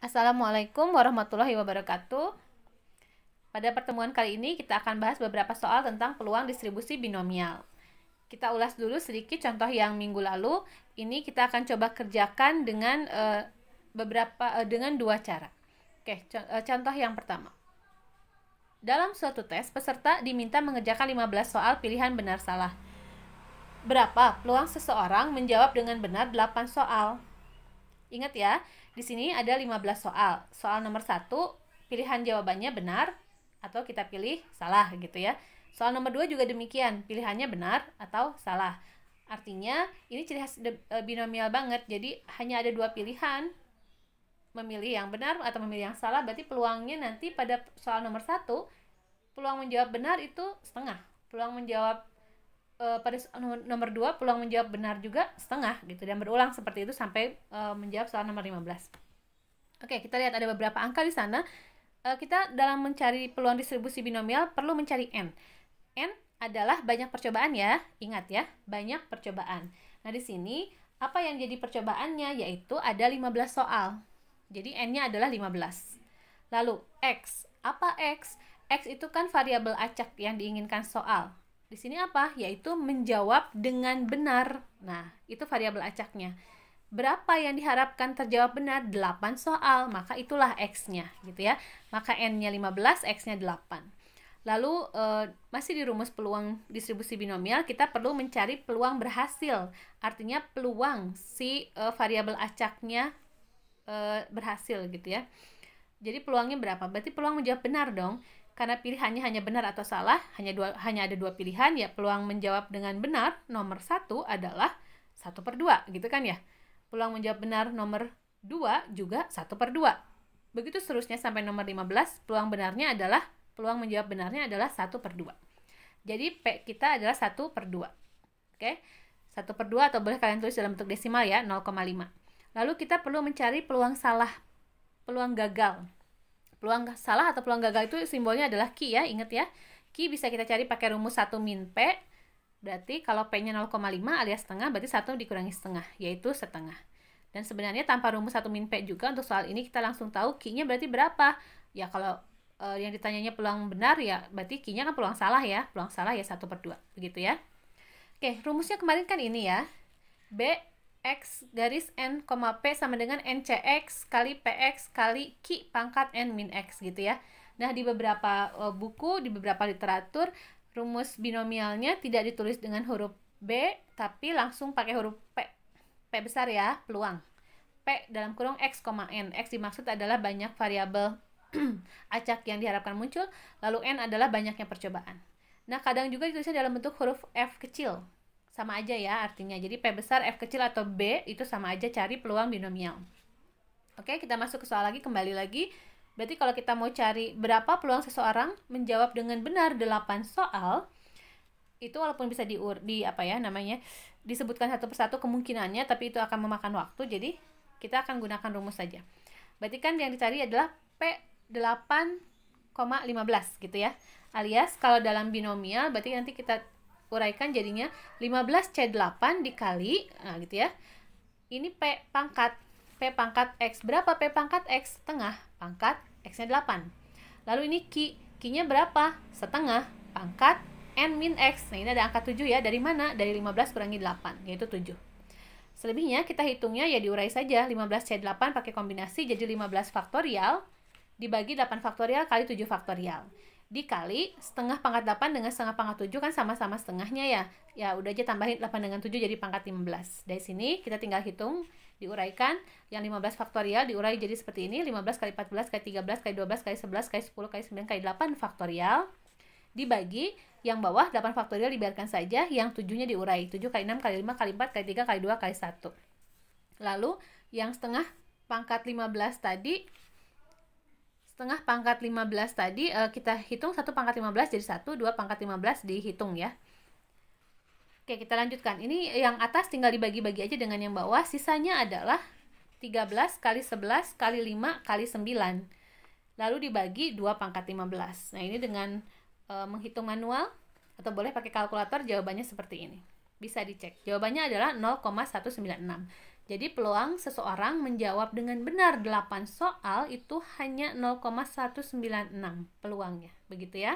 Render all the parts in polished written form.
Assalamualaikum warahmatullahi wabarakatuh. Pada pertemuan kali ini kita akan bahas beberapa soal tentang peluang distribusi binomial. Kita ulas dulu sedikit contoh yang minggu lalu. Ini kita akan coba kerjakan dengan dengan dua cara. Contoh yang pertama. Dalam suatu tes, peserta diminta mengerjakan 15 soal pilihan benar salah. Berapa peluang seseorang menjawab dengan benar 8 soal? Ingat ya, di sini ada 15 soal. Soal nomor 1, pilihan jawabannya benar atau kita pilih salah gitu ya. Soal nomor 2 juga demikian, pilihannya benar atau salah. Artinya ini ciri khas binomial banget. Jadi hanya ada dua pilihan, memilih yang benar atau memilih yang salah. Berarti peluangnya nanti pada soal nomor 1, peluang menjawab benar itu setengah. Peluang menjawab pada nomor 2 peluang menjawab benar juga setengah gitu, dan berulang seperti itu sampai menjawab soal nomor 15. Oke, kita lihat ada beberapa angka di sana. Kita dalam mencari peluang distribusi binomial perlu mencari n. N adalah banyak percobaan ya. Ingat ya, banyak percobaan. Nah, di sini apa yang jadi percobaannya, yaitu ada 15 soal. Jadi n-nya adalah 15. Lalu x. Apa x? X itu kan variabel acak yang diinginkan soal. Di sini apa? Yaitu menjawab dengan benar. Nah, itu variabel acaknya. Berapa yang diharapkan terjawab benar? 8 soal, maka itulah X-nya gitu ya. Maka N-nya 15, X-nya 8. Lalu masih di rumus peluang distribusi binomial, kita perlu mencari peluang berhasil. Artinya peluang si variabel acaknya berhasil gitu ya. Jadi peluangnya berapa? Berarti peluang menjawab benar dong. Karena pilihannya hanya benar atau salah, hanya ada dua pilihan, ya peluang menjawab dengan benar nomor 1 adalah 1/2 gitu kan ya. Peluang menjawab benar nomor 2 juga 1/2. Begitu seterusnya sampai nomor 15, peluang menjawab benarnya adalah 1/2. Jadi P kita adalah 1/2. Oke? 1/2 atau boleh kalian tulis dalam bentuk desimal ya, 0,5. Lalu kita perlu mencari peluang salah, peluang gagal. Peluang salah atau peluang gagal itu simbolnya adalah Q ya, ingat ya. Q bisa kita cari pakai rumus 1 min P. Berarti kalau P-nya 0,5 alias setengah, berarti 1 dikurangi setengah, yaitu setengah. Dan sebenarnya tanpa rumus 1 min P juga untuk soal ini kita langsung tahu Q-nya berarti berapa. Ya kalau yang ditanyanya peluang benar, ya berarti Q-nya kan peluang salah ya. Peluang salah ya 1/2, begitu ya. Oke, rumusnya kemarin kan ini ya. B X garis N, P sama dengan NCX kali PX kali Q pangkat N min X gitu ya. Nah, di beberapa buku, di beberapa literatur, rumus binomialnya tidak ditulis dengan huruf B, tapi langsung pakai huruf P. P besar ya, peluang. P dalam kurung X, N. X dimaksud adalah banyak variabel acak yang diharapkan muncul, lalu N adalah banyaknya percobaan. Nah, kadang juga ditulisnya dalam bentuk huruf F kecil. Sama aja ya artinya. Jadi P besar, F kecil atau B itu sama aja cari peluang binomial. Oke, kita masuk ke soal lagi, kembali lagi. Berarti kalau kita mau cari berapa peluang seseorang menjawab dengan benar 8 soal, itu walaupun bisa disebutkan satu persatu kemungkinannya, tapi itu akan memakan waktu. Jadi kita akan gunakan rumus saja. Berarti kan yang dicari adalah P8,15 gitu ya. Alias kalau dalam binomial berarti nanti kita uraikan jadinya 15C8 dikali, nah gitu ya. Ini P pangkat X. Berapa P pangkat X? Setengah. Pangkat X-nya 8. Lalu ini Q-nya berapa? Setengah. Pangkat N min X. Nah, ini ada angka 7 ya. Dari mana? Dari 15 kurangi 8, yaitu 7. Selebihnya kita hitungnya ya diurai saja. 15C8 pakai kombinasi jadi 15 faktorial dibagi 8 faktorial kali 7 faktorial. Dikali setengah pangkat 8 dengan setengah pangkat 7 kan sama-sama setengahnya ya. Ya udah aja tambahin 8 dengan 7 jadi pangkat 15. Dari sini kita tinggal hitung, diuraikan. Yang 15 faktorial diurai jadi seperti ini. 15 kali 14 kali 13 kali 12 kali 11 kali 10 kali 9 kali 8 faktorial. Dibagi yang bawah 8 faktorial dibiarkan saja. Yang 7-nya diurai. 7 kali 6 kali 5 kali 4 kali 3 kali 2 kali 1. Lalu yang setengah pangkat 15 tadi, kita hitung 1 pangkat 15 jadi 1, 2 pangkat 15 dihitung ya. Oke, kita lanjutkan. Ini yang atas tinggal dibagi-bagi aja dengan yang bawah. Sisanya adalah 13 kali 11 kali 5 kali 9. Lalu dibagi 2 pangkat 15. Nah, ini dengan menghitung manual atau boleh pakai kalkulator, jawabannya seperti ini. Bisa dicek. Jawabannya adalah 0,196. Jadi peluang seseorang menjawab dengan benar 8 soal itu hanya 0,196 peluangnya. Begitu ya.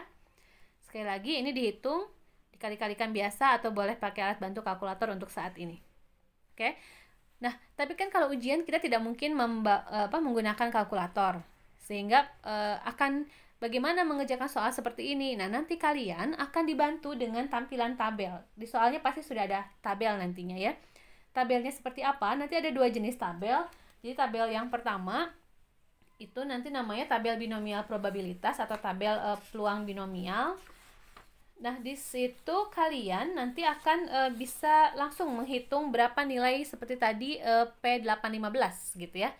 Sekali lagi ini dihitung, dikali-kalikan biasa atau boleh pakai alat bantu kalkulator untuk saat ini. Oke. Nah, tapi kan kalau ujian kita tidak mungkin menggunakan kalkulator. Sehingga akan bagaimana mengerjakan soal seperti ini. Nah, nanti kalian akan dibantu dengan tampilan tabel. Di soalnya pasti sudah ada tabel nantinya ya. Tabelnya seperti apa? Nanti ada 2 jenis tabel. Jadi tabel yang pertama itu nanti namanya tabel binomial probabilitas atau tabel peluang binomial. Nah, di situ kalian nanti akan bisa langsung menghitung berapa nilai seperti tadi P815 gitu ya.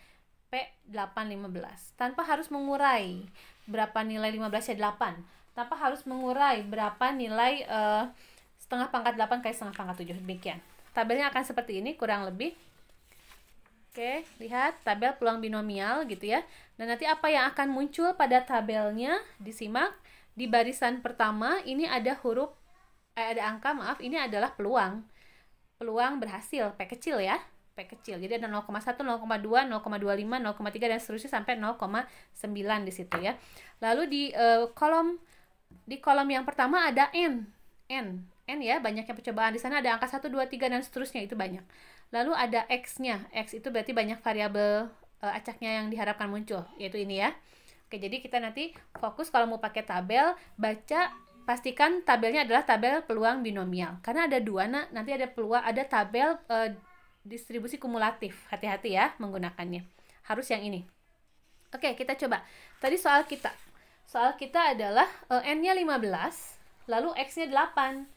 P815 tanpa harus mengurai berapa nilai 15 ya 8. Tanpa harus mengurai berapa nilai setengah pangkat 8 kali setengah pangkat 7. Demikian. Tabelnya akan seperti ini kurang lebih. Oke, lihat tabel peluang binomial gitu ya. Dan nanti apa yang akan muncul pada tabelnya disimak. Di barisan pertama ini ada ada angka, maaf, ini adalah peluang. Peluang berhasil, P kecil ya. P kecil. Jadi ada 0,1, 0,2, 0,25, 0,3 dan seterusnya sampai 0,9 di situ ya. Lalu di kolom yang pertama ada N ya, banyaknya percobaan. Di sana ada angka 1, 2, 3 dan seterusnya, itu banyak. Lalu ada X-nya. X itu berarti banyak variabel acaknya yang diharapkan muncul, yaitu ini ya. Oke, jadi kita nanti fokus kalau mau pakai tabel, pastikan tabelnya adalah tabel peluang binomial. Karena ada 2, nanti ada tabel distribusi kumulatif. Hati-hati ya menggunakannya. Harus yang ini. Oke, kita coba. Tadi soal kita adalah N-nya 15, lalu X-nya 8.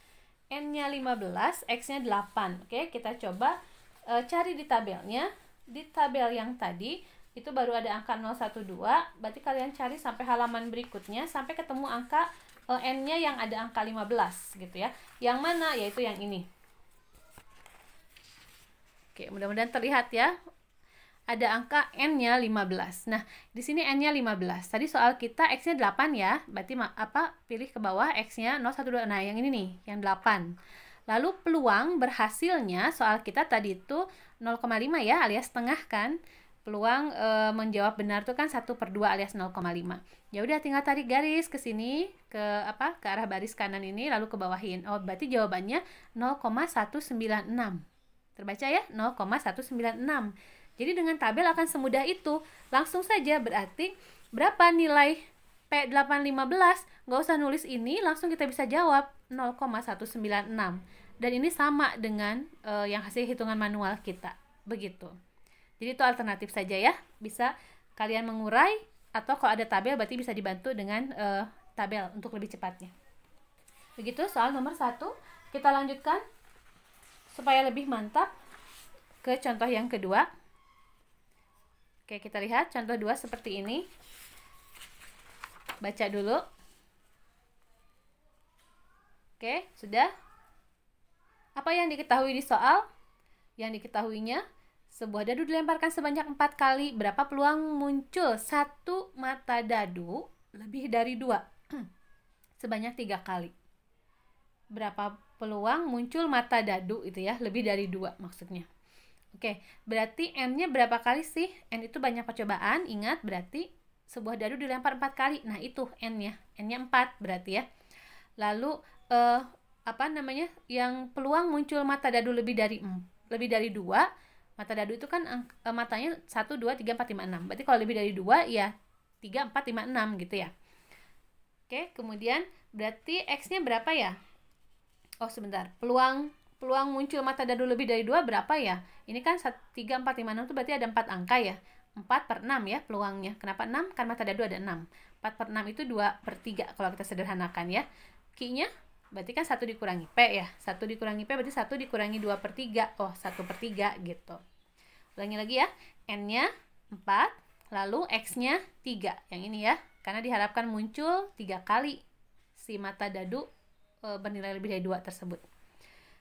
N-nya 15, X-nya 8. Oke, kita coba cari di tabelnya. Di tabel yang tadi, itu baru ada angka 012. Berarti kalian cari sampai halaman berikutnya, sampai ketemu angka N-nya yang ada angka 15 gitu ya. Yang mana? Yaitu yang ini. Oke, mudah-mudahan terlihat ya. Ada angka N-nya 15. Nah, di sini N-nya 15. Tadi soal kita X-nya 8 ya. Berarti pilih ke bawah X-nya 012. Nah, yang ini nih, yang 8. Lalu peluang berhasilnya soal kita tadi itu 0,5 ya, alias setengah kan. Peluang menjawab benar itu kan 1/2 alias 0,5. Ya udah tinggal tarik garis ke sini, ke arah baris kanan ini, lalu ke bawahin. Oh, berarti jawabannya 0,196. Terbaca ya? 0,196. Jadi dengan tabel akan semudah itu. Langsung saja berarti berapa nilai P815? Nggak usah nulis ini, langsung kita bisa jawab 0,196. Dan ini sama dengan yang hasil hitungan manual kita. Begitu. Jadi itu alternatif saja ya. Bisa kalian mengurai, atau kalau ada tabel berarti bisa dibantu dengan tabel untuk lebih cepatnya. Begitu soal nomor 1. Kita lanjutkan supaya lebih mantap ke contoh yang kedua. Oke, kita lihat contoh 2 seperti ini. Baca dulu. Oke, sudah. Apa yang diketahui di soal? Yang diketahuinya, sebuah dadu dilemparkan sebanyak 4 kali. Berapa peluang muncul satu mata dadu lebih dari 2? Sebanyak 3 kali. Berapa peluang muncul mata dadu itu ya, lebih dari 2 maksudnya. Oke, berarti N-nya berapa kali sih? N itu banyak percobaan, ingat berarti sebuah dadu dilempar 4 kali. Nah, itu N-nya. N-nya 4 berarti ya. Lalu yang peluang muncul mata dadu lebih dari 2. Mata dadu itu kan matanya 1, 2, 3, 4, 5, 6. Berarti kalau lebih dari 2 ya 3, 4, 5, 6 gitu ya. Oke, kemudian berarti X-nya berapa ya? Oh, sebentar. Peluang muncul mata dadu lebih dari 2 berapa ya? Ini kan 3, 4, 5, 6 itu berarti ada 4 angka ya. 4/6 ya peluangnya. Kenapa 6? Kan mata dadu ada 6. 4/6 itu 2/3 kalau kita sederhanakan ya. Q-nya berarti kan 1 dikurangi P ya. 1 dikurangi P berarti 1 dikurangi 2/3. Oh, 1/3 gitu. Ulangi lagi ya. N-nya 4, lalu X-nya 3. Yang ini ya. Karena diharapkan muncul 3 kali si mata dadu bernilai lebih dari 2 tersebut.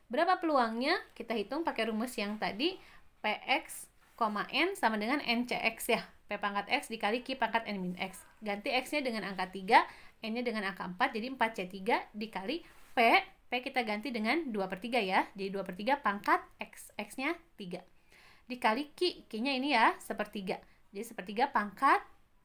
Berapa peluangnya? Kita hitung pakai rumus yang tadi. Px, N sama dengan NCX ya. P pangkat X dikali Q pangkat N min X. Ganti X-nya dengan angka 3, N-nya dengan angka 4, jadi 4C3 dikali P kita ganti dengan 2/3 ya. Jadi 2/3 pangkat X, X-nya 3. dikali Q-nya ini ya, sepertiga. Jadi sepertiga pangkat,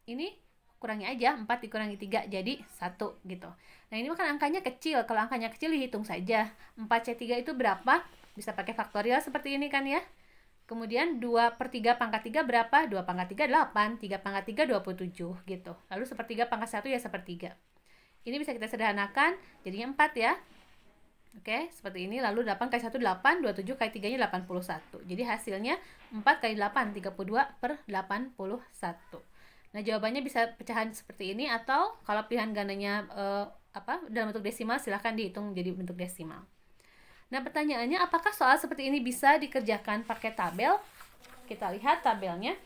ini kurangi aja, 4 dikurangi 3, jadi 1 gitu. Nah ini kan angkanya kecil, kalau angkanya kecil dihitung saja. 4C3 itu berapa? Bisa pakai faktorial seperti ini kan ya. Kemudian 2/3 pangkat 3 berapa? 2 pangkat 3, 8. 3 pangkat 3, 27 gitu. Lalu sepertiga pangkat 1 ya sepertiga. Ini bisa kita sederhanakan, jadinya 4 ya. Oke, seperti ini. Lalu 8 kali 1, 8. 27 kali 3-nya 81. Jadi hasilnya 4 kali 8, 32/81. Nah, jawabannya bisa pecahan seperti ini, atau kalau pilihan gandanya dalam bentuk desimal, silahkan dihitung jadi bentuk desimal. Nah, pertanyaannya, apakah soal seperti ini bisa dikerjakan pakai tabel? Kita lihat tabelnya.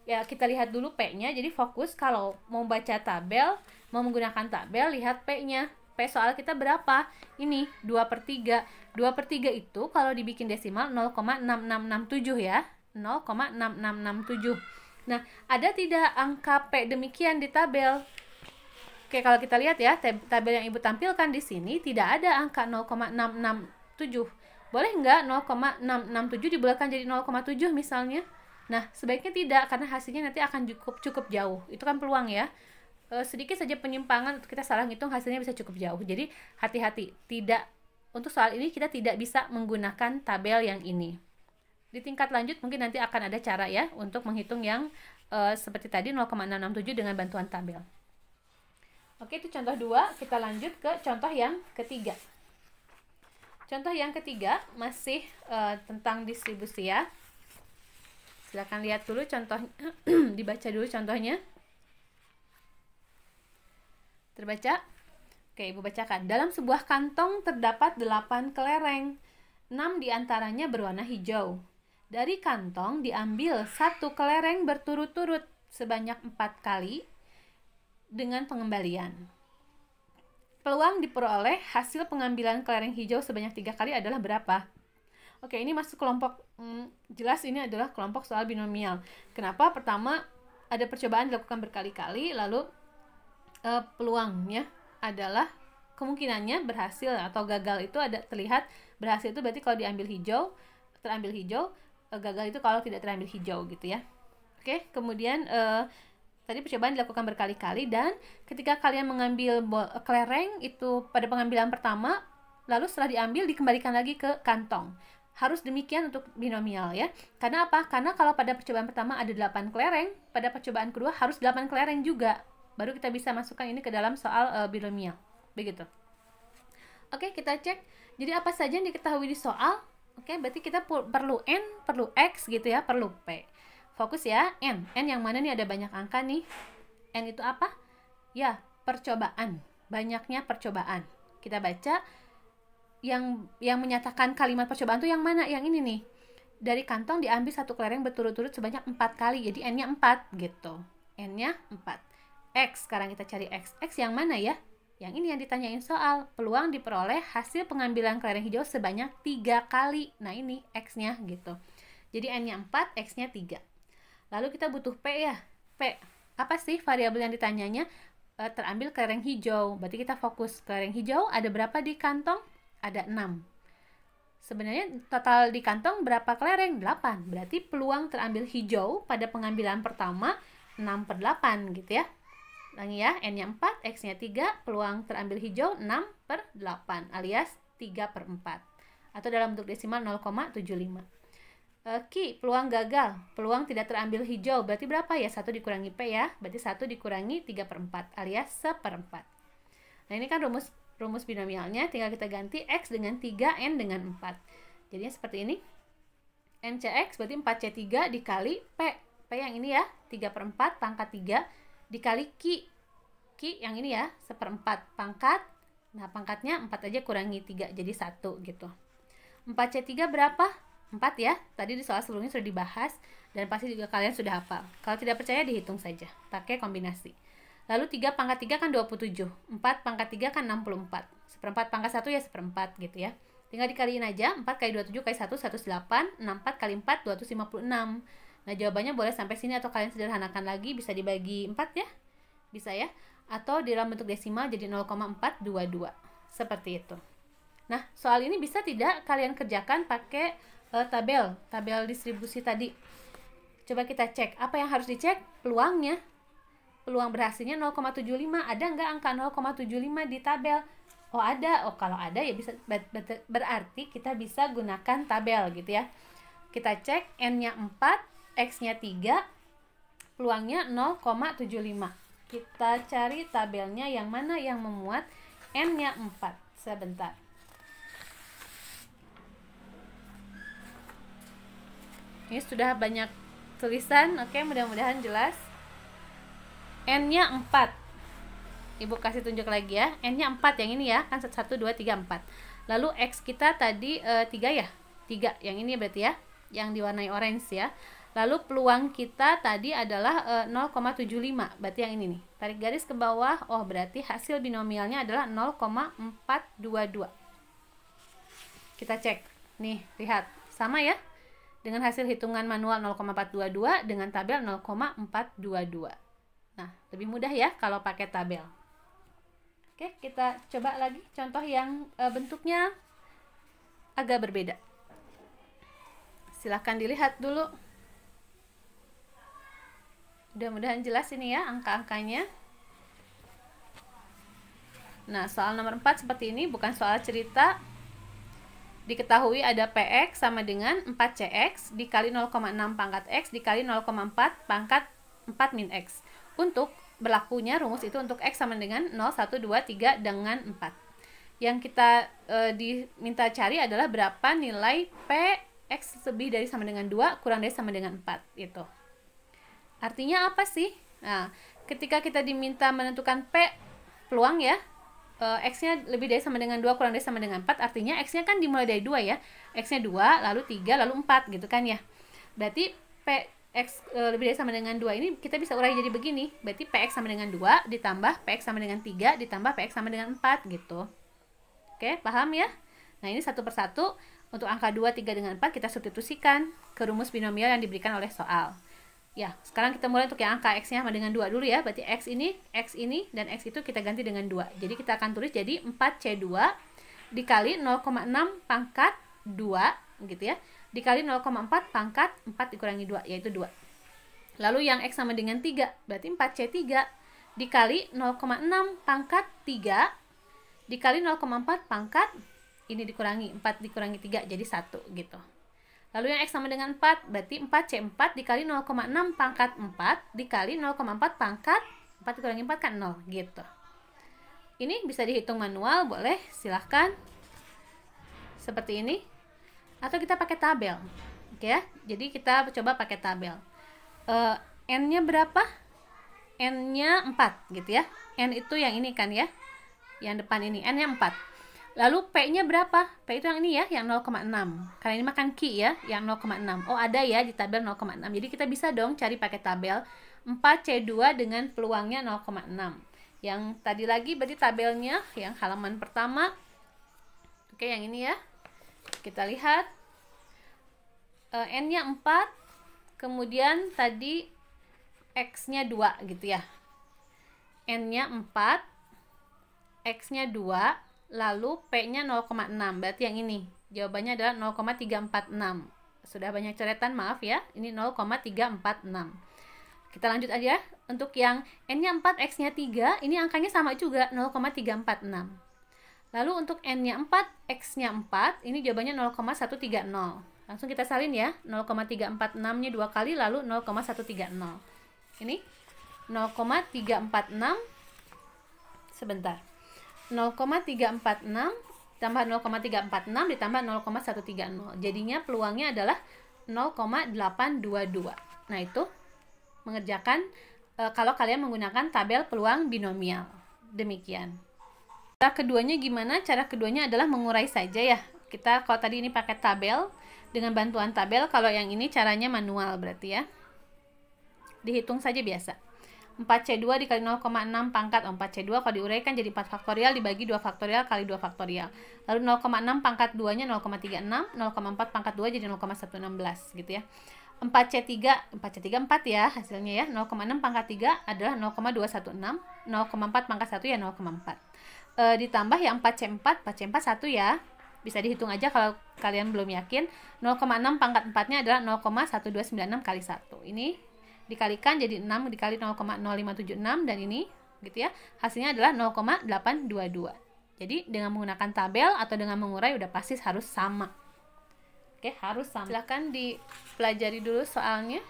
Ya, kita lihat dulu P-nya. Jadi fokus kalau mau baca tabel, mau menggunakan tabel, lihat P-nya. P soal kita berapa? Ini 2/3. 2/3 itu kalau dibikin desimal 0,6667 ya. 0,6667. Nah, ada tidak angka P demikian di tabel? Oke, kalau kita lihat ya, tabel yang Ibu tampilkan di sini tidak ada angka 0,667. Boleh nggak 0,667 dibulatkan jadi 0,7 misalnya? Nah, sebaiknya tidak, karena hasilnya nanti akan cukup jauh. Itu kan peluang ya. Sedikit saja penyimpangan untuk kita salah ngitung, hasilnya bisa cukup jauh. Jadi, hati-hati. Untuk soal ini kita tidak bisa menggunakan tabel yang ini. Di tingkat lanjut mungkin nanti akan ada cara ya untuk menghitung yang seperti tadi 0,667 dengan bantuan tabel. Oke, itu contoh 2. Kita lanjut ke contoh yang ketiga. Contoh yang ketiga masih tentang distribusi ya. Silakan lihat dulu contohnya, dibaca dulu contohnya. Terbaca? Oke, Ibu bacakan. Dalam sebuah kantong terdapat 8 kelereng. 6 diantaranya berwarna hijau. Dari kantong diambil 1 kelereng berturut-turut sebanyak 4 kali dengan pengembalian. Peluang diperoleh hasil pengambilan kelereng hijau sebanyak 3 kali adalah berapa? Oke, ini masuk kelompok, jelas ini adalah kelompok soal binomial. Kenapa? Pertama, ada percobaan dilakukan berkali-kali, lalu peluangnya adalah kemungkinannya berhasil atau gagal itu ada terlihat. Berhasil itu berarti kalau terambil hijau, gagal itu kalau tidak terambil hijau gitu ya. Oke, kemudian tadi percobaan dilakukan berkali-kali, dan ketika kalian mengambil kelereng itu pada pengambilan pertama, lalu setelah diambil dikembalikan lagi ke kantong. Harus demikian untuk binomial ya. Karena apa? Karena kalau pada percobaan pertama ada 8 kelereng, pada percobaan kedua harus 8 kelereng juga. Baru kita bisa masukkan ini ke dalam soal binomial. Begitu. Oke, kita cek. Jadi apa saja yang diketahui di soal? Oke, berarti kita perlu N, perlu X gitu ya, perlu P. Fokus ya, N. N yang mana nih, ada banyak angka nih. N itu apa? Ya, percobaan. Banyaknya percobaan. Kita baca yang menyatakan kalimat percobaan itu yang mana? Yang ini nih. Dari kantong diambil 1 kelereng berturut-turut sebanyak 4 kali. Jadi N-nya 4 gitu. N-nya 4. X, sekarang kita cari X. X yang mana ya? Yang ini yang ditanyain soal. Peluang diperoleh hasil pengambilan kelereng hijau sebanyak 3 kali. Nah ini X-nya gitu. Jadi N-nya 4, X-nya 3. Lalu kita butuh P ya. P, apa sih variabel yang ditanyanya? Terambil kelereng hijau. Berarti kita fokus. Kelereng hijau ada berapa di kantong? Ada 6. Sebenarnya total di kantong berapa kelereng? 8. Berarti peluang terambil hijau pada pengambilan pertama 6/8 gitu ya. Ulangi ya, N-nya 4, X-nya 3, peluang terambil hijau 6/8 alias 3/4. Atau dalam bentuk desimal 0,75. Q, peluang gagal, peluang tidak terambil hijau, berarti berapa ya? 1 dikurangi P ya, berarti 1 dikurangi 3/4 alias 1/4. Nah ini kan rumus binomialnya, tinggal kita ganti X dengan 3, N dengan 4. Jadinya seperti ini. NCX berarti 4C3 dikali P. P yang ini ya, 3/4 pangkat 3 dikali Q. Q yang ini ya, 1/4 pangkat. Nah pangkatnya 4 aja kurangi 3, jadi 1 gitu. 4C3 berapa? 4 ya, tadi di soal sebelumnya sudah dibahas, dan pasti juga kalian sudah hafal. Kalau tidak percaya dihitung saja, pakai kombinasi. Lalu 3 pangkat 3 kan 27, 4 pangkat 3 kan 64, 1/4 pangkat 1 ya 1/4 gitu ya. Tinggal dikaliin aja, 4 kali 27 kali 1, 108, 64 kali 4, 256. Nah jawabannya boleh sampai sini, atau kalian sederhanakan lagi, bisa dibagi 4 ya, bisa ya. Atau di dalam bentuk desimal jadi 0,422, seperti itu. Nah soal ini bisa tidak kalian kerjakan pakai tabel distribusi tadi. Coba kita cek, apa yang harus dicek? Peluangnya. Peluang berhasilnya 0,75. Ada nggak angka 0,75 di tabel? Oh ada. Oh kalau ada ya bisa, berarti kita bisa gunakan tabel gitu ya. Kita cek N-nya 4, X-nya 3, peluangnya 0,75. Kita cari tabelnya yang mana yang memuat N-nya 4. Sebentar. Ini sudah banyak tulisan, oke, mudah-mudahan jelas. N-nya 4. Ibu kasih tunjuk lagi ya. N-nya 4 yang ini ya, kan 1, 2, 3, 4. Lalu X kita tadi 3 ya? 3, yang ini berarti ya, yang diwarnai orange ya. Lalu peluang kita tadi adalah 0,75, berarti yang ini nih. Tarik garis ke bawah, oh berarti hasil binomialnya adalah 0,422. Kita cek, nih lihat, sama ya? Dengan hasil hitungan manual 0,422 dengan tabel 0,422. Nah, lebih mudah ya kalau pakai tabel. Oke, kita coba lagi contoh yang bentuknya agak berbeda. Silahkan dilihat dulu. Mudah-mudahan jelas ini ya angka-angkanya. Nah, soal nomor 4 seperti ini, bukan soal cerita. Diketahui ada PX sama dengan 4CX dikali 0,6 pangkat X dikali 0,4 pangkat 4 min X. Untuk berlakunya rumus itu untuk X sama dengan 0, 1, 2, 3 dengan 4. Yang kita diminta cari adalah berapa nilai PX lebih dari sama dengan 2 kurang dari sama dengan 4. Itu. Artinya apa sih? Nah, ketika kita diminta menentukan P peluang ya, X-nya lebih dari sama dengan 2 kurang dari sama dengan 4, artinya X-nya kan dimulai dari 2 ya. X-nya 2, lalu 3, lalu 4 gitu kan ya. Berarti PX lebih dari sama dengan 2 ini kita bisa urai jadi begini. Berarti PX sama dengan 2 ditambah PX sama dengan 3 ditambah PX sama dengan 4 gitu. Oke, paham ya? Nah, ini satu persatu. Untuk angka 2, 3 dengan 4 kita substitusikan ke rumus binomial yang diberikan oleh soal. Ya, sekarang kita mulai untuk yang angka X-nya sama dengan 2 dulu ya. Berarti X ini, dan X itu kita ganti dengan 2. Jadi kita akan tulis jadi 4C2 dikali 0,6 pangkat 2, gitu ya. Dikali 0,4 pangkat 4 dikurangi 2, yaitu 2. Lalu yang X sama dengan 3, berarti 4C3 dikali 0,6 pangkat 3 dikali 0,4 pangkat, ini dikurangi, 4 dikurangi 3, jadi 1, gitu. Lalu yang X sama dengan 4, berarti 4C4 dikali 0,6 pangkat 4 dikali 0,4 pangkat 4 dikurangi 4 kan 0, gitu. Ini bisa dihitung manual, boleh, silahkan. Seperti ini. Atau kita pakai tabel. Oke ya, jadi kita coba pakai tabel. N-nya berapa? N-nya 4, gitu ya. N itu yang ini kan ya. Yang depan ini, N-nya 4. Lalu P-nya berapa? P itu yang ini ya, yang 0,6. Karena ini makan Q ya, yang 0,6. Oh, ada ya di tabel 0,6. Jadi kita bisa dong cari pakai tabel 4C2 dengan peluangnya 0,6. Yang tadi lagi berarti tabelnya yang halaman pertama. Oke, yang ini ya. Kita lihat. N-nya 4. Kemudian tadi X-nya 2 gitu ya. N-nya 4. X-nya 2. Lalu P-nya 0,6, berarti yang ini. Jawabannya adalah 0,346. Sudah banyak coretan, maaf ya. Ini 0,346. Kita lanjut aja. Untuk yang N-nya 4, X-nya 3, ini angkanya sama juga, 0,346. Lalu untuk N-nya 4, X-nya 4, ini jawabannya 0,130. Langsung kita salin ya. 0,346-nya 2 kali, lalu 0,130. Ini 0,346. Sebentar. 0,346 tambah 0,346 ditambah 0,130. Jadinya peluangnya adalah 0,822. Nah, itu mengerjakan kalau kalian menggunakan tabel peluang binomial. Demikian. Cara keduanya gimana? Cara keduanya adalah mengurai saja ya. Kita kalau tadi ini pakai tabel, dengan bantuan tabel, kalau yang ini caranya manual berarti ya. Dihitung saja biasa. 4C2 dikali 0,6 pangkat 4C2 kalau diuraikan jadi 4 faktorial dibagi 2 faktorial kali 2 faktorial. Lalu 0,6 pangkat 2-nya 0,36, 0,4 pangkat 2 jadi 0,116 gitu ya. 4C3 4 ya hasilnya ya. 0,6 pangkat 3 adalah 0,216, 0,4 pangkat 1 ya 0,4. Ditambah yang 4C4 1 ya. Bisa dihitung aja kalau kalian belum yakin. 0,6 pangkat 4-nya adalah 0,1296 kali 1. Ini dikalikan jadi 6 dikali 0,0576 dan ini gitu ya. Hasilnya adalah 0,822. Jadi dengan menggunakan tabel atau dengan mengurai udah pasti harus sama. Oke, harus sama. Silahkan dipelajari dulu soalnya.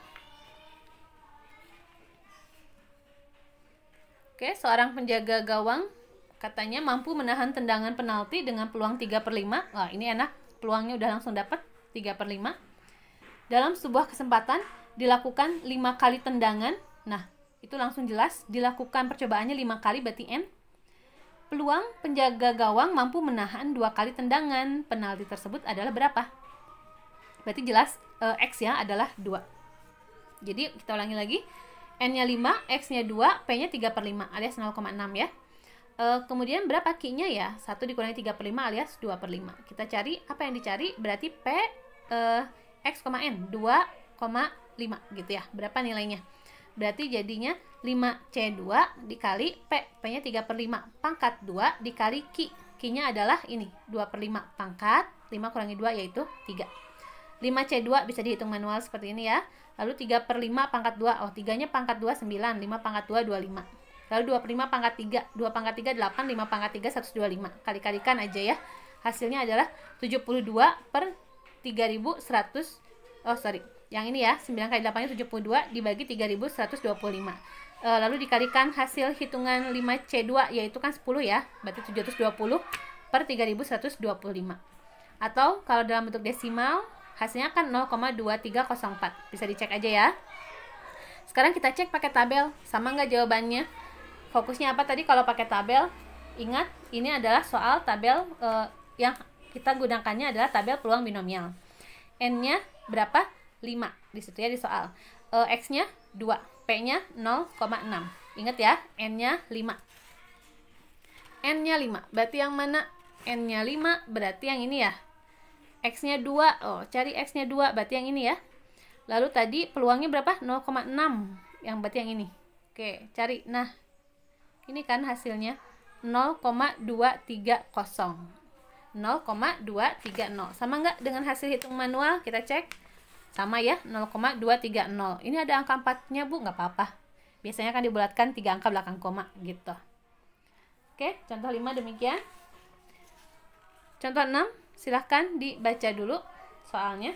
Oke, seorang penjaga gawang katanya mampu menahan tendangan penalti dengan peluang 3/5. Wah, ini enak. Peluangnya udah langsung dapat 3/5. Dalam sebuah kesempatan dilakukan 5 kali tendangan. Nah, itu langsung jelas. Dilakukan percobaannya 5 kali berarti N. Peluang penjaga gawang mampu menahan 2 kali tendangan penalti tersebut adalah berapa? Berarti jelas X ya adalah 2. Jadi kita ulangi lagi. N-nya 5, X-nya 2, P-nya 3/5 alias 0,6 ya. Kemudian berapa Q-nya ya? 1 dikurangi 3/5 alias 2/5. Kita cari, apa yang dicari? Berarti P X, N 2,5 gitu ya. Berapa nilainya? Berarti jadinya 5C2 dikali P. P-nya 3/5. Pangkat 2 dikali Q. Q-nya adalah ini, 2/5. Pangkat 5 kurangi 2 yaitu 3. 5C2 bisa dihitung manual seperti ini ya. Lalu 3/5 pangkat 2. Oh, 3-nya pangkat 2 9. 5 pangkat 2 25. Lalu 25 pangkat 3. 2 pangkat 3 8. 5 pangkat 3 125. Kali-kalikan aja ya. Hasilnya adalah 72/3100. Oh, sorry. Yang ini ya, 9 kali 8-nya 72 dibagi 3125. Lalu dikalikan hasil hitungan 5C2 yaitu kan 10 ya. Berarti 720/3125. Atau kalau dalam bentuk desimal hasilnya kan 0,2304. Bisa dicek aja ya. Sekarang kita cek pakai tabel. Sama nggak jawabannya? Fokusnya apa tadi kalau pakai tabel? Ingat, ini adalah soal tabel yang kita gunakannya adalah tabel peluang binomial. N-nya berapa? 5. Di situ ya di soal. X-nya 2. P-nya 0,6. Ingat ya, N-nya 5. N-nya 5. Berarti yang mana? N-nya 5 berarti yang ini ya. X-nya 2, oh cari X-nya 2, berarti yang ini ya. Lalu tadi peluangnya berapa? 0,6, yang berarti yang ini. Oke, cari, nah ini kan hasilnya 0,230. 0,230, sama nggak dengan hasil hitung manual? Kita cek, sama ya, 0,230. Ini ada angka 4-nya Bu, nggak apa-apa. Biasanya kan dibulatkan 3 angka belakang koma, gitu. Oke, contoh 5 demikian. Contoh 6, silahkan dibaca dulu soalnya.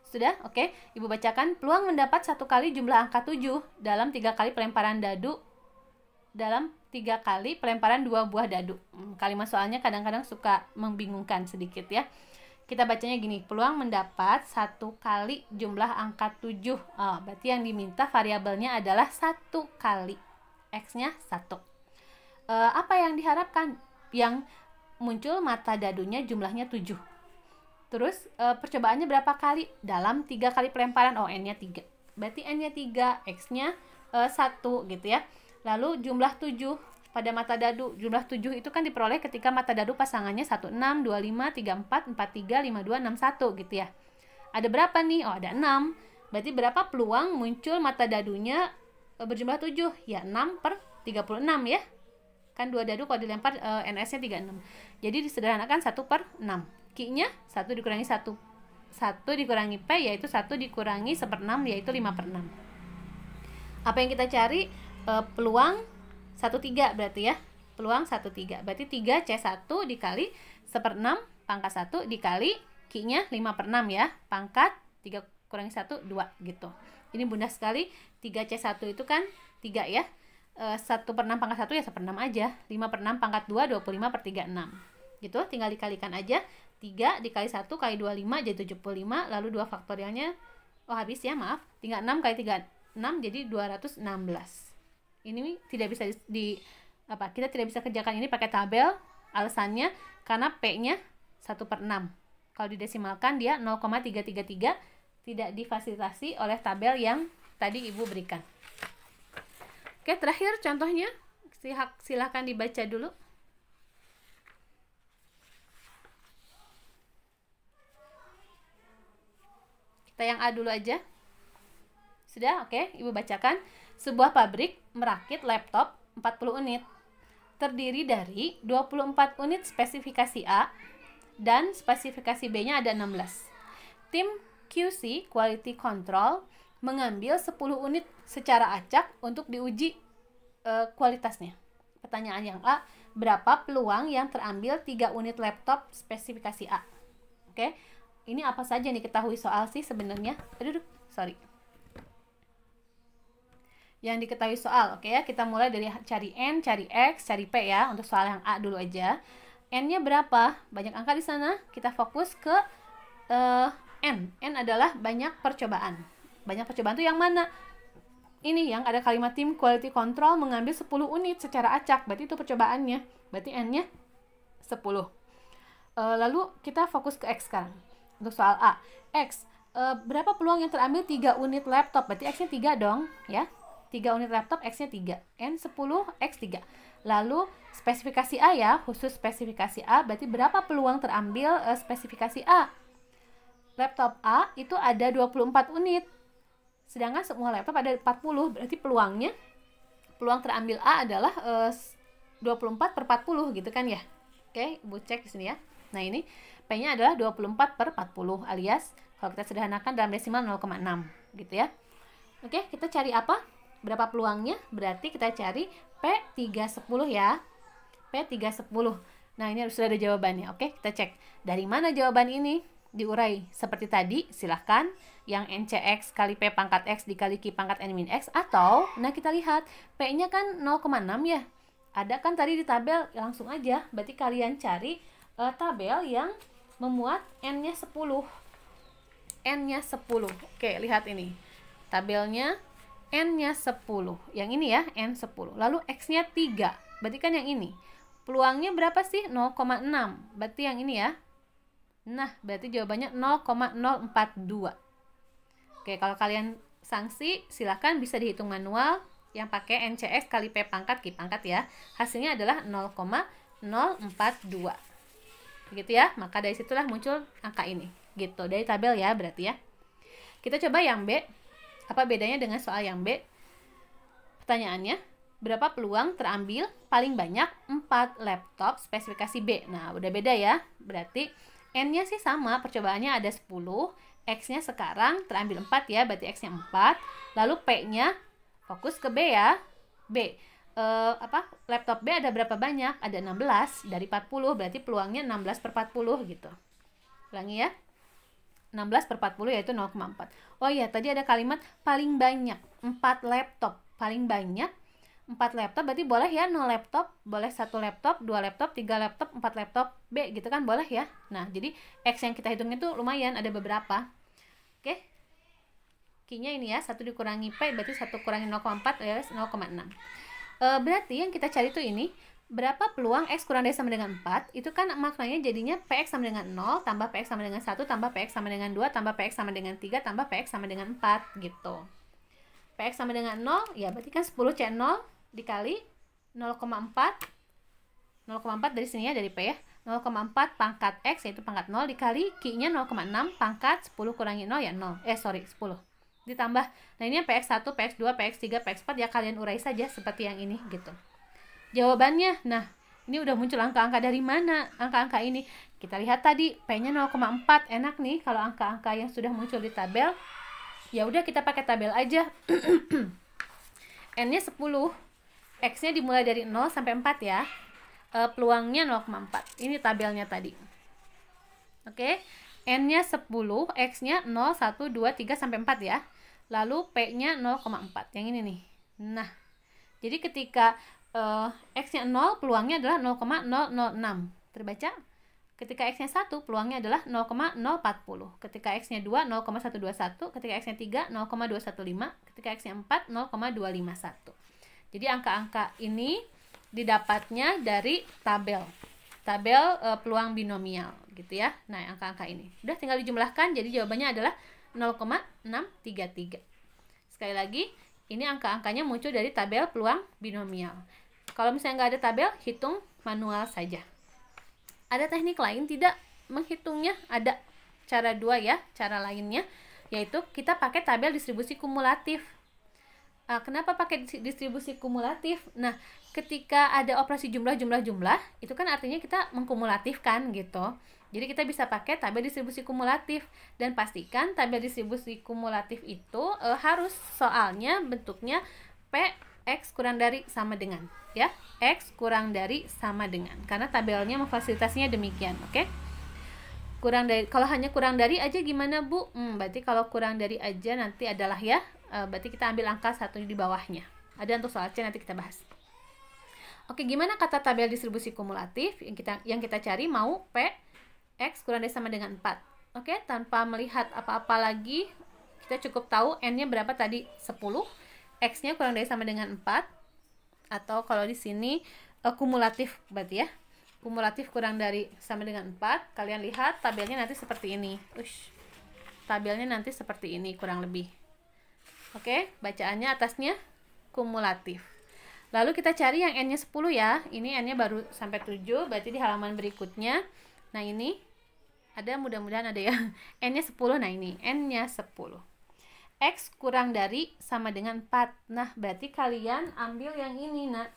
Sudah? Oke. Ibu bacakan. Peluang mendapat 1 kali jumlah angka 7 dalam 3 kali pelemparan dadu. Dalam 3 kali pelemparan 2 buah dadu. Kalimat soalnya kadang-kadang suka membingungkan sedikit ya. Kita bacanya gini, peluang mendapat 1 kali jumlah angka 7. Oh, berarti yang diminta variabelnya adalah 1 kali. X-nya 1. Apa yang diharapkan? Yang muncul mata dadunya jumlahnya 7. Terus percobaannya berapa kali? Dalam 3 kali pelemparan. Oh, N-nya 3. Berarti N-nya 3, X-nya 1 gitu ya. Lalu jumlah 7. Pada mata dadu, jumlah 7 itu kan diperoleh ketika mata dadu pasangannya 16, 25, 34, 43, 52, 61 gitu ya. Ada berapa nih? Oh, ada 6. Berarti berapa peluang muncul mata dadunya berjumlah 7? Ya, 6/36 ya. Kan 2 dadu kalau dilempar NS-nya 36. Jadi disederhanakan 1/6. Q-nya 1 dikurangi 1. 1 dikurangi P yaitu 1 dikurangi 1/6 yaitu 5/6. Apa yang kita cari? Peluang 1/3 berarti ya. Peluang 1/3. Berarti 3C1 dikali 1/6 pangkat 1 dikali Q-nya 5/6 ya. Pangkat 3 kurangi 1, 2 gitu. Ini mudah sekali. 3C1 itu kan 3 ya. 1/6 pangkat 1 ya 1/6 aja. 5/6 pangkat 2, 25/36. Gitu, tinggal dikalikan aja. 3 dikali 1 kali 25 jadi 75. Lalu 2 faktorialnya, oh habis ya maaf. Tinggal 6 kali 3, 6 jadi 216. Ini tidak bisa kita tidak bisa kerjakan ini pakai tabel. Alasannya karena P-nya 1/6. Kalau didesimalkan dia 0,333, tidak difasilitasi oleh tabel yang tadi Ibu berikan. Oke, terakhir contohnya silahkan dibaca dulu. Kita yang A dulu aja. Sudah? Oke, Ibu bacakan. Sebuah pabrik merakit laptop 40 unit. Terdiri dari 24 unit spesifikasi A dan spesifikasi B-nya ada 16. Tim QC, Quality Control, mengambil 10 unit secara acak untuk diuji kualitasnya. Pertanyaan yang A, berapa peluang yang terambil 3 unit laptop spesifikasi A? Oke, ini apa saja nih ketahui soal sih sebenarnya? Aduh, sorry. Yang diketahui soal, oke ya, kita mulai dari cari N, cari X, cari P ya, untuk soal yang A dulu aja. N-nya berapa? Banyak angka di sana, kita fokus ke N. N adalah banyak percobaan. Banyak percobaan itu yang mana? Ini yang ada kalimat tim quality control mengambil 10 unit secara acak, berarti itu percobaannya. Berarti N-nya 10. Lalu kita fokus ke X sekarang. Untuk soal A. X, berapa peluang yang terambil 3 unit laptop? Berarti X-nya 3 dong, ya. 3 unit laptop, X-nya 3. N 10, X 3. Lalu spesifikasi A ya, khusus spesifikasi A, berarti berapa peluang terambil spesifikasi A? Laptop A itu ada 24 unit. Sedangkan semua laptop ada 40, berarti peluang terambil A adalah 24 per 40 gitu kan ya. Oke, Ibu cek di sini ya. Nah, ini P-nya adalah 24 per 40 alias kalau kita sederhanakan dalam desimal 0,6 gitu ya. Oke, kita cari apa? Berapa peluangnya? Berarti kita cari P310 ya. P310. Nah, ini sudah ada jawabannya. Oke, kita cek. Dari mana jawaban ini? Diurai seperti tadi, silahkan yang NCX kali P pangkat X dikali Q pangkat N min X, atau, nah kita lihat, P-nya kan 0,6 ya. Ada kan tadi di tabel, langsung aja. Berarti kalian cari tabel yang memuat N-nya 10. N-nya 10. Oke, lihat ini. Tabelnya N-nya 10. Yang ini ya, N10. Lalu X-nya 3. Berarti kan yang ini. Peluangnya berapa sih? 0,6. Berarti yang ini ya. Nah, berarti jawabannya 0,042. Oke, kalau kalian sanksi, silahkan bisa dihitung manual yang pakai NCX kali P pangkat Q pangkat ya. Hasilnya adalah 0,042. Begitu ya. Maka dari situlah muncul angka ini. Gitu, dari tabel ya berarti ya. Kita coba yang B. Apa bedanya dengan soal yang B? Pertanyaannya, berapa peluang terambil paling banyak 4 laptop spesifikasi B? Nah, udah beda ya. Berarti N-nya sih sama, percobaannya ada 10. X-nya sekarang terambil 4 ya, berarti X-nya 4. Lalu P-nya fokus ke B ya. B. Laptop B ada berapa banyak? Ada 16 dari 40, berarti peluangnya 16 per 40 gitu. Ulangi ya. 16 per 40 yaitu 0,4. Oh iya, tadi ada kalimat paling banyak 4 laptop. Paling banyak 4 laptop, berarti boleh ya 0 laptop, boleh 1 laptop, 2 laptop, 3 laptop, 4 laptop B gitu kan, boleh ya. Nah, jadi X yang kita hitung itu lumayan, ada beberapa. Oke. Q-nya ini ya, 1 dikurangi P, berarti 1 kurangi 0,4 adalah 0,6. Berarti yang kita cari itu ini, berapa peluang X kurang dari sama dengan 4, itu kan maknanya jadinya PX sama dengan 0, tambah PX sama dengan 1, tambah PX sama dengan 2, tambah PX sama dengan 3, tambah PX sama dengan 4, gitu. PX sama dengan 0, ya berarti kan 10 C0 dikali 0,4, 0,4 dari sini ya, dari P ya, 0,4 pangkat X, yaitu pangkat 0, dikali Q-nya 0,6, pangkat 10 kurangi 0, ya 10. Ditambah, nah ini PX1, PX2, PX3, PX4, ya kalian urai saja seperti yang ini, gitu. Jawabannya, nah ini udah muncul angka-angka dari mana angka-angka ini. Kita lihat tadi P-nya 0,4, enak nih kalau angka-angka yang sudah muncul di tabel. Ya udah kita pakai tabel aja. N-nya 10, X-nya dimulai dari 0 sampai 4 ya. Peluangnya 0,4. Ini tabelnya tadi. Oke, N-nya 10, X-nya 0, 1, 2, 3 sampai 4 ya. Lalu P-nya 0,4. Yang ini nih. Nah, jadi ketika X-nya 0, peluangnya adalah 0,006. Terbaca? Ketika X-nya 1, peluangnya adalah 0,040. Ketika X-nya 2, 0,121. Ketika X-nya 3, 0,215. Ketika X-nya 4, 0,251. Jadi angka-angka ini didapatnya dari tabel peluang binomial gitu ya. Nah, angka-angka ini udah tinggal dijumlahkan, jadi jawabannya adalah 0,633. Sekali lagi, ini angka-angkanya muncul dari tabel peluang binomial. Kalau misalnya nggak ada tabel, hitung manual saja. Ada teknik lain tidak menghitungnya? Ada cara 2 ya, cara lainnya, yaitu kita pakai tabel distribusi kumulatif. Kenapa pakai distribusi kumulatif? Nah, ketika ada operasi jumlah itu kan artinya kita mengkumulatifkan gitu. Jadi kita bisa pakai tabel distribusi kumulatif, dan pastikan tabel distribusi kumulatif itu harus soalnya bentuknya P X kurang dari sama dengan, ya, X kurang dari sama dengan, karena tabelnya memfasilitasinya demikian. Oke. Kurang dari, kalau hanya kurang dari aja gimana Bu? Berarti kalau kurang dari aja nanti adalah ya, berarti kita ambil angka satu di bawahnya. Ada untuk soal C, nanti kita bahas. Oke, gimana kata tabel distribusi kumulatif? Yang kita cari mau P X kurang dari sama dengan 4. Oke, tanpa melihat apa-apa lagi, kita cukup tahu N-nya berapa tadi? 10. X-nya kurang dari sama dengan 4. Atau kalau di sini kumulatif berarti ya. Kumulatif kurang dari sama dengan 4. Kalian lihat tabelnya nanti seperti ini. Tabelnya nanti seperti ini kurang lebih. Oke, bacaannya atasnya kumulatif. Lalu kita cari yang N-nya 10 ya. Ini N-nya baru sampai 7, berarti di halaman berikutnya. Nah, ini ada, mudah-mudahan ada ya. N-nya 10, nah ini N-nya 10. X kurang dari sama dengan 4. Nah, berarti kalian ambil yang ini, nak.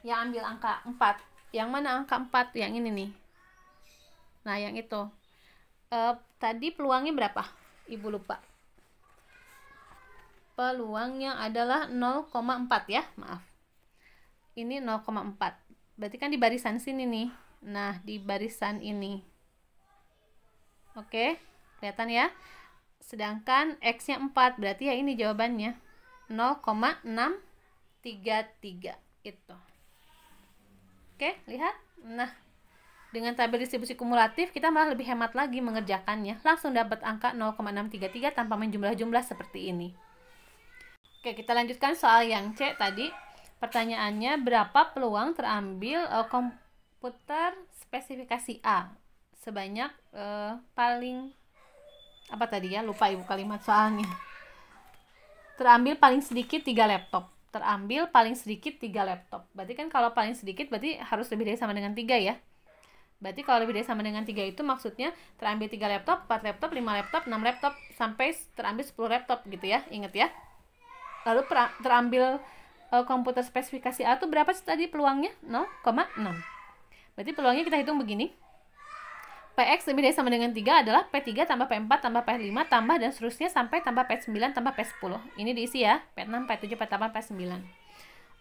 Yang ambil angka 4. Yang mana angka 4? Yang ini nih. Nah, yang itu. Tadi peluangnya berapa? Ibu lupa. Peluangnya adalah 0,4 ya, maaf. Ini 0,4. Berarti kan di barisan sini nih. Nah, di barisan ini. Oke, kelihatan ya. Sedangkan X-nya 4, berarti ya ini jawabannya. 0,633 itu. Oke, lihat. Nah, dengan tabel distribusi kumulatif kita malah lebih hemat lagi mengerjakannya. Langsung dapat angka 0,633 tanpa menjumlah-jumlah seperti ini. Oke, kita lanjutkan soal yang C tadi. Pertanyaannya, berapa peluang terambil komputer spesifikasi A? Sebanyak paling apa tadi ya? Lupa ibu kalimat soalnya. Terambil paling sedikit 3 laptop. Terambil paling sedikit 3 laptop. Berarti kan kalau paling sedikit berarti harus lebih dari sama dengan 3 ya. Berarti kalau lebih dari sama dengan 3 itu maksudnya terambil 3 laptop, 4 laptop, 5 laptop, 6 laptop, sampai terambil 10 laptop gitu ya. Ingat ya. Lalu terambil komputer spesifikasi A itu berapa sih tadi peluangnya? 0,6. Berarti peluangnya kita hitung begini. PX lebih dari sama dengan 3 adalah P3 tambah P4 tambah P5 tambah dan seterusnya sampai tambah P9 tambah P10. Ini diisi ya. P6, P7, P8, P9.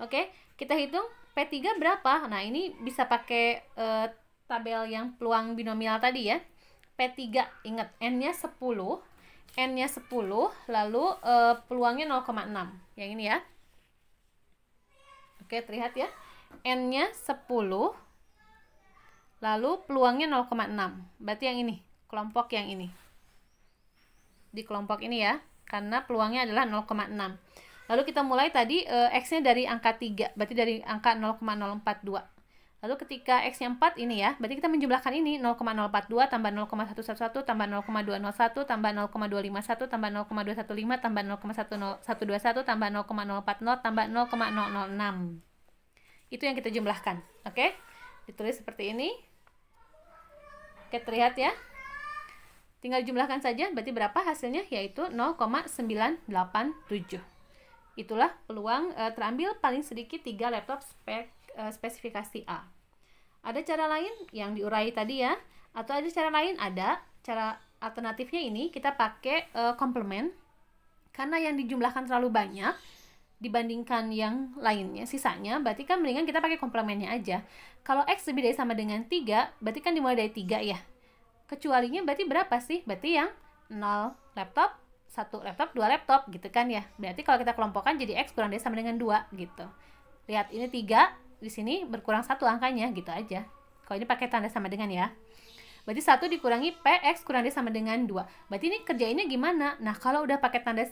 Oke, kita hitung P3 berapa? Nah, ini bisa pakai tabel yang peluang binomial tadi ya. P3, ingat N-nya 10. N-nya 10, lalu peluangnya 0,6. Yang ini ya. Oke, terlihat ya. N-nya 10, lalu peluangnya 0,6. Berarti yang ini, kelompok yang ini. Di kelompok ini ya, karena peluangnya adalah 0,6. Lalu kita mulai tadi X-nya dari angka 3, berarti dari angka 0,042. Lalu ketika X-nya 4 ini ya, berarti kita menjumlahkan ini 0,042 tambah 0,111 tambah 0,201 tambah 0,251 tambah 0,215 tambah 0,121 tambah 0,040 tambah 0,006. Itu yang kita jumlahkan. Oke? Ditulis seperti ini. Oke, terlihat ya. Tinggal jumlahkan saja, berarti berapa hasilnya? Yaitu 0,987. Itulah peluang terambil paling sedikit 3 laptop spesifikasi A. Ada cara lain yang diurai tadi ya, atau ada cara lain? Ada. Cara alternatifnya ini kita pakai komplement, karena yang dijumlahkan terlalu banyak dibandingkan yang lainnya, sisanya, berarti kan mendingan kita pakai komplemennya aja. Kalau X lebih dari sama dengan 3, berarti kan dimulai dari 3 ya. Kecualinya berarti berapa sih? Berarti yang 0 laptop, 1 laptop, 2 laptop gitu kan ya. Berarti kalau kita kelompokkan jadi X kurang dari sama dengan 2 gitu. Lihat, ini 3, di sini berkurang 1 angkanya gitu aja. Kalau ini pakai tanda sama dengan ya. Berarti 1 dikurangi PX kurang dari sama dengan 2. Berarti ini kerjainnya gimana? Nah, kalau udah pakai tanda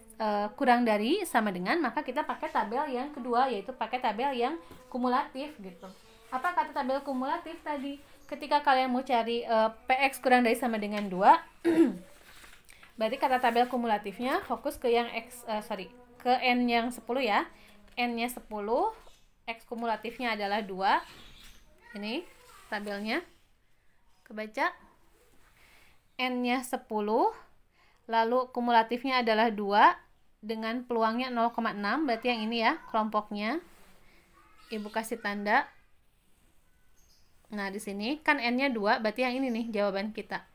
kurang dari sama dengan, maka kita pakai tabel yang kedua, yaitu pakai tabel yang kumulatif gitu. Apa kata tabel kumulatif tadi? Ketika kalian mau cari PX kurang dari sama dengan 2, berarti kata tabel kumulatifnya fokus ke yang ke N yang 10 ya. N-nya 10, X kumulatifnya adalah 2. Ini tabelnya. Kebaca. N-nya 10, lalu kumulatifnya adalah 2. dengan peluangnya 0,6, berarti yang ini ya kelompoknya. Ibu kasih tanda. Nah, di sini kan N-nya 2, berarti yang ini nih jawaban kita.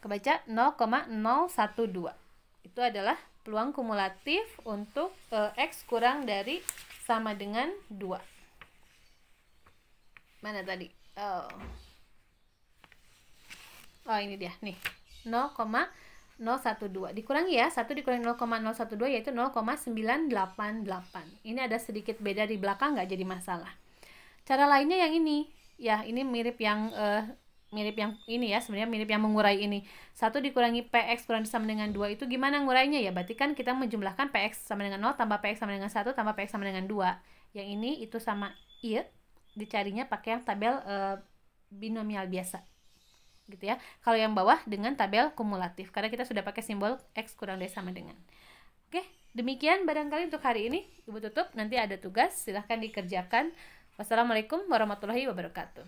Kebaca 0,012. Itu adalah peluang kumulatif untuk X kurang dari sama dengan 2. Mana tadi? Oh, ini dia nih. 0,012 dikurangi ya, 1 dikurangi 0,012 yaitu 0,988. Ini ada sedikit beda di belakang, nggak jadi masalah. Cara lainnya yang ini ya, ini mirip yang ini ya, sebenarnya mirip yang mengurai ini. 1 dikurangi PX kurang sama dengan 2 itu gimana ngurainya ya? Berarti kan kita menjumlahkan PX sama dengan 0 tambah PX sama dengan 1 tambah PX sama dengan 2. Yang ini itu sama I, dicarinya pakai yang tabel binomial biasa. Gitu ya. Kalau yang bawah dengan tabel kumulatif karena kita sudah pakai simbol X kurang dari sama dengan. Oke, demikian barangkali untuk hari ini. Ibu tutup, nanti ada tugas, silahkan dikerjakan. Wassalamualaikum warahmatullahi wabarakatuh.